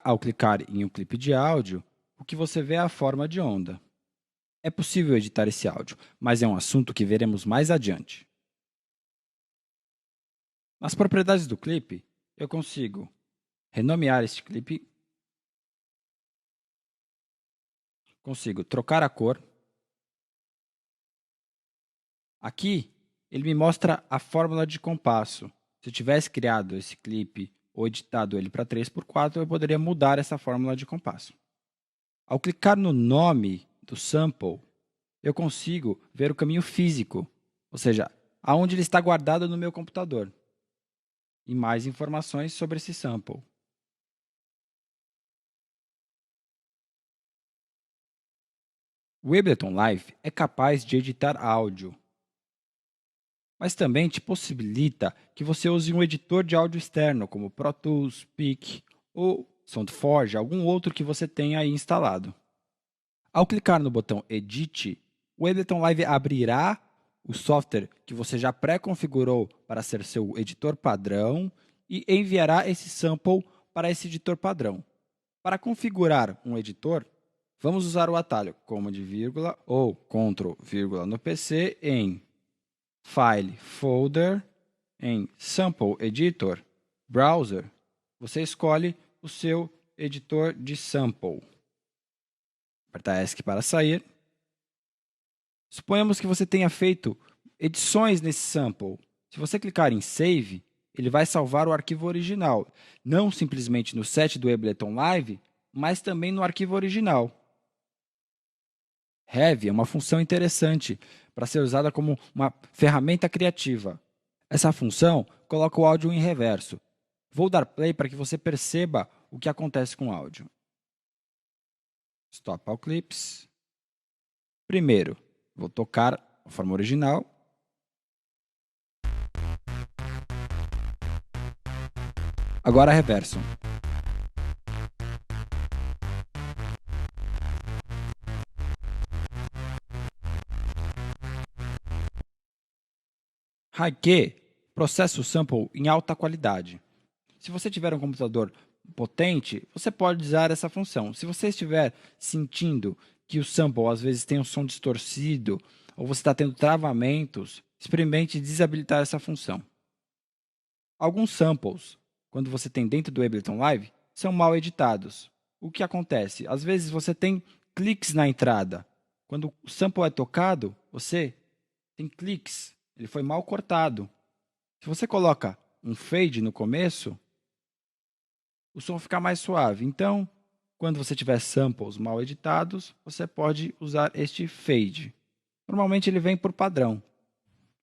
Ao clicar em um clipe de áudio, o que você vê é a forma de onda. É possível editar esse áudio, mas é um assunto que veremos mais adiante. Nas propriedades do clipe, eu consigo renomear este clipe, consigo trocar a cor. Aqui, ele me mostra a fórmula de compasso. Se eu tivesse criado esse clipe ou editado ele para 3x4, eu poderia mudar essa fórmula de compasso. Ao clicar no nome do sample, eu consigo ver o caminho físico, ou seja, aonde ele está guardado no meu computador, e mais informações sobre esse sample. O Ableton Live é capaz de editar áudio, mas também te possibilita que você use um editor de áudio externo, como Pro Tools, Peak ou SoundForge, algum outro que você tenha aí instalado. Ao clicar no botão Edit, o Ableton Live abrirá o software que você já pré-configurou para ser seu editor padrão e enviará esse sample para esse editor padrão. Para configurar um editor, vamos usar o atalho Command vírgula ou Ctrl vírgula no PC em File, Folder, em Sample Editor, Browser. Você escolhe o seu editor de sample. Apertar ESC para sair. Suponhamos que você tenha feito edições nesse sample. Se você clicar em Save, ele vai salvar o arquivo original, não simplesmente no set do Ableton Live, mas também no arquivo original. Have é uma função interessante para ser usada como uma ferramenta criativa. Essa função coloca o áudio em reverso. Vou dar play para que você perceba o que acontece com o áudio. Stop all clips. Primeiro, vou tocar a forma original. Agora reverso. High-Q processa o sample em alta qualidade. Se você tiver um computador potente, você pode usar essa função. Se você estiver sentindo que o sample às vezes tem um som distorcido ou você está tendo travamentos, experimente desabilitar essa função. Alguns samples, quando você tem dentro do Ableton Live, são mal editados. O que acontece? Às vezes você tem cliques na entrada. Quando o sample é tocado, você tem cliques. Ele foi mal cortado. Se você coloca um fade no começo, o som fica mais suave. Então, quando você tiver samples mal editados, você pode usar este fade. Normalmente ele vem por padrão.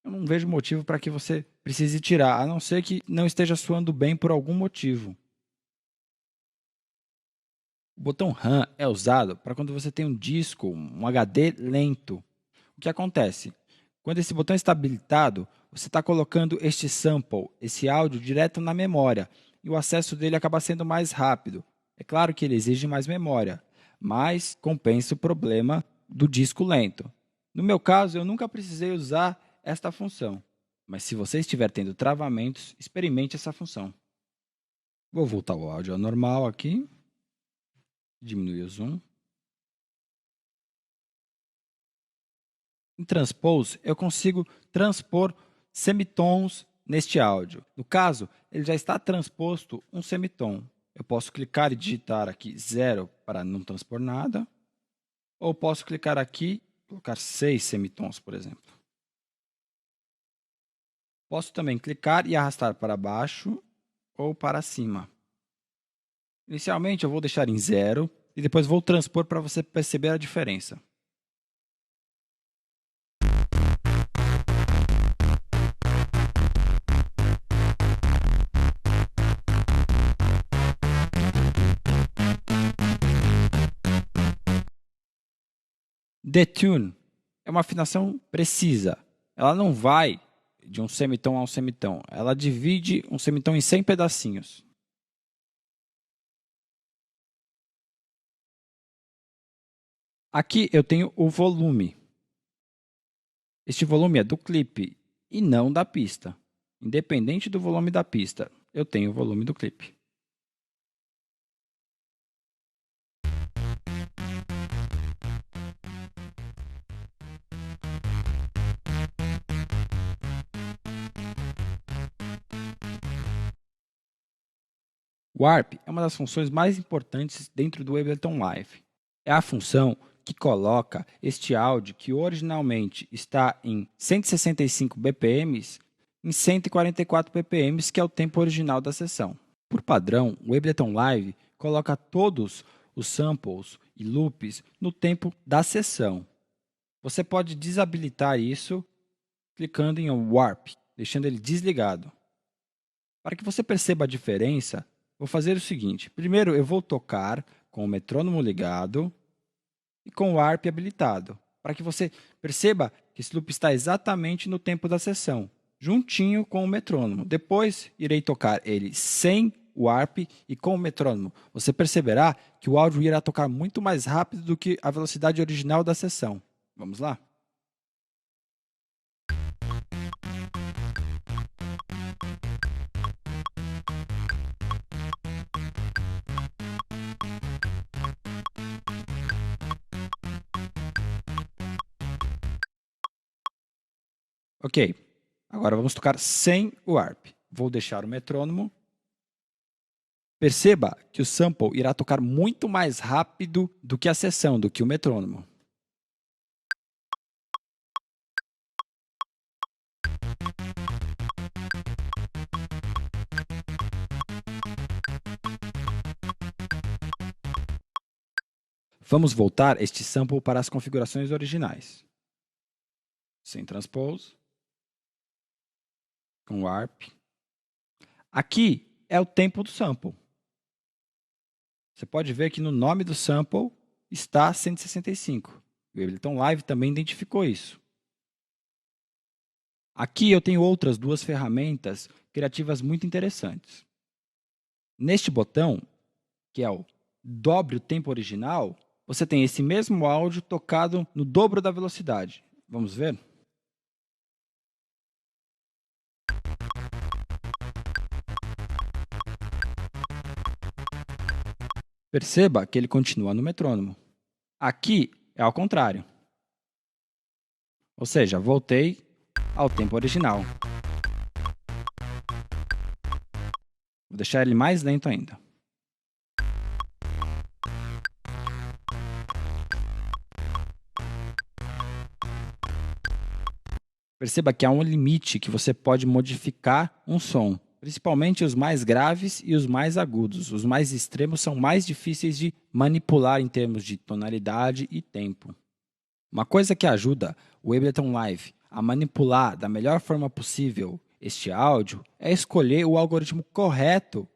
Eu não vejo motivo para que você precise tirar, a não ser que não esteja soando bem por algum motivo. O botão RAM é usado para quando você tem um disco, um HD lento. O que acontece? Quando esse botão está habilitado, você está colocando este sample, esse áudio, direto na memória, e o acesso dele acaba sendo mais rápido. É claro que ele exige mais memória, mas compensa o problema do disco lento. No meu caso, eu nunca precisei usar esta função, mas se você estiver tendo travamentos, experimente essa função. Vou voltar o áudio ao normal aqui, diminuir o zoom. Em Transpose, eu consigo transpor semitons neste áudio. No caso, ele já está transposto um semitom. Eu posso clicar e digitar aqui 0 para não transpor nada, ou posso clicar aqui e colocar 6 semitons, por exemplo. Posso também clicar e arrastar para baixo ou para cima. Inicialmente, eu vou deixar em 0 e depois vou transpor para você perceber a diferença. Detune é uma afinação precisa. Ela não vai de um semitom a um semitom. Ela divide um semitom em 100 pedacinhos. Aqui eu tenho o volume. Este volume é do clipe e não da pista. Independente do volume da pista, eu tenho o volume do clipe. Warp é uma das funções mais importantes dentro do Ableton Live. É a função que coloca este áudio, que originalmente está em 165 BPM, em 144 BPM, que é o tempo original da sessão. Por padrão, o Ableton Live coloca todos os samples e loops no tempo da sessão. Você pode desabilitar isso clicando em Warp, deixando ele desligado. Para que você perceba a diferença, vou fazer o seguinte. Primeiro, eu vou tocar com o metrônomo ligado e com o Warp habilitado, para que você perceba que esse loop está exatamente no tempo da sessão, juntinho com o metrônomo. Depois, irei tocar ele sem o Warp e com o metrônomo. Você perceberá que o áudio irá tocar muito mais rápido do que a velocidade original da sessão. Vamos lá? Ok, agora vamos tocar sem o Warp. Vou deixar o metrônomo. Perceba que o sample irá tocar muito mais rápido do que a sessão, do que o metrônomo. Vamos voltar este sample para as configurações originais. Sem transpose. Com Warp. Aqui é o tempo do sample. Você pode ver que no nome do sample está 165. O Ableton Live também identificou isso. Aqui eu tenho outras duas ferramentas criativas muito interessantes. Neste botão, que é o dobre o tempo original, você tem esse mesmo áudio tocado no dobro da velocidade. Vamos ver? Perceba que ele continua no metrônomo. Aqui é ao contrário. Ou seja, voltei ao tempo original. Vou deixar ele mais lento ainda. Perceba que há um limite que você pode modificar um som, principalmente os mais graves e os mais agudos. Os mais extremos são mais difíceis de manipular em termos de tonalidade e tempo. Uma coisa que ajuda o Ableton Live a manipular da melhor forma possível este áudio é escolher o algoritmo correto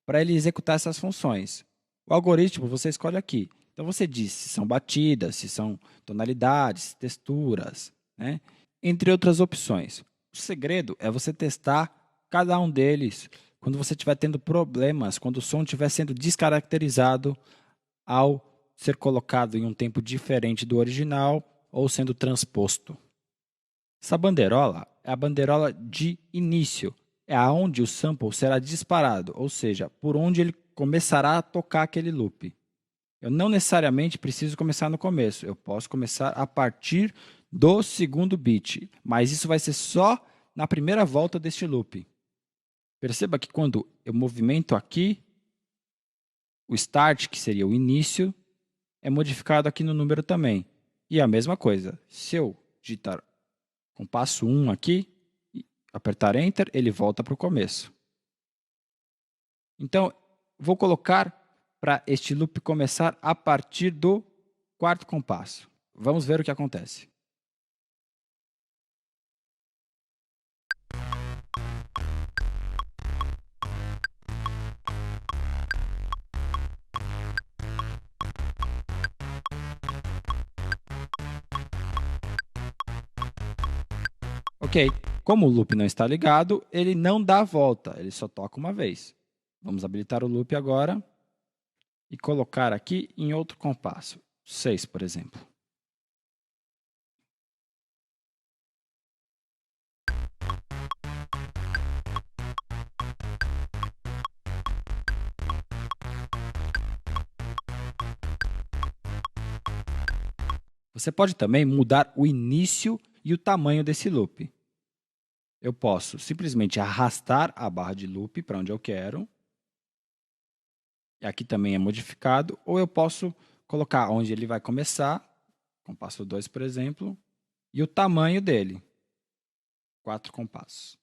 para ele executar essas funções. O algoritmo você escolhe aqui. Então você diz se são batidas, se são tonalidades, texturas, né? Entre outras opções. O segredo é você testar cada um deles quando você estiver tendo problemas, quando o som estiver sendo descaracterizado ao ser colocado em um tempo diferente do original ou sendo transposto. Essa bandeirola é a bandeirola de início, é aonde o sample será disparado, ou seja, por onde ele começará a tocar aquele loop. Eu não necessariamente preciso começar no começo, eu posso começar a partir do segundo beat, mas isso vai ser só na primeira volta deste loop. Perceba que quando eu movimento aqui, o start, que seria o início, é modificado aqui no número também. E a mesma coisa, se eu digitar com passo 1 aqui, e apertar Enter, ele volta para o começo. Então, vou colocar para este loop começar a partir do quarto compasso. Vamos ver o que acontece. Ok, como o loop não está ligado, ele não dá a volta, ele só toca uma vez. Vamos habilitar o loop agora e colocar aqui em outro compasso, 6, por exemplo. Você pode também mudar o início e o tamanho desse loop. Eu posso simplesmente arrastar a barra de loop para onde eu quero. e aqui também é modificado, ou eu posso colocar onde ele vai começar, compasso 2, por exemplo, e o tamanho dele, 4 compassos.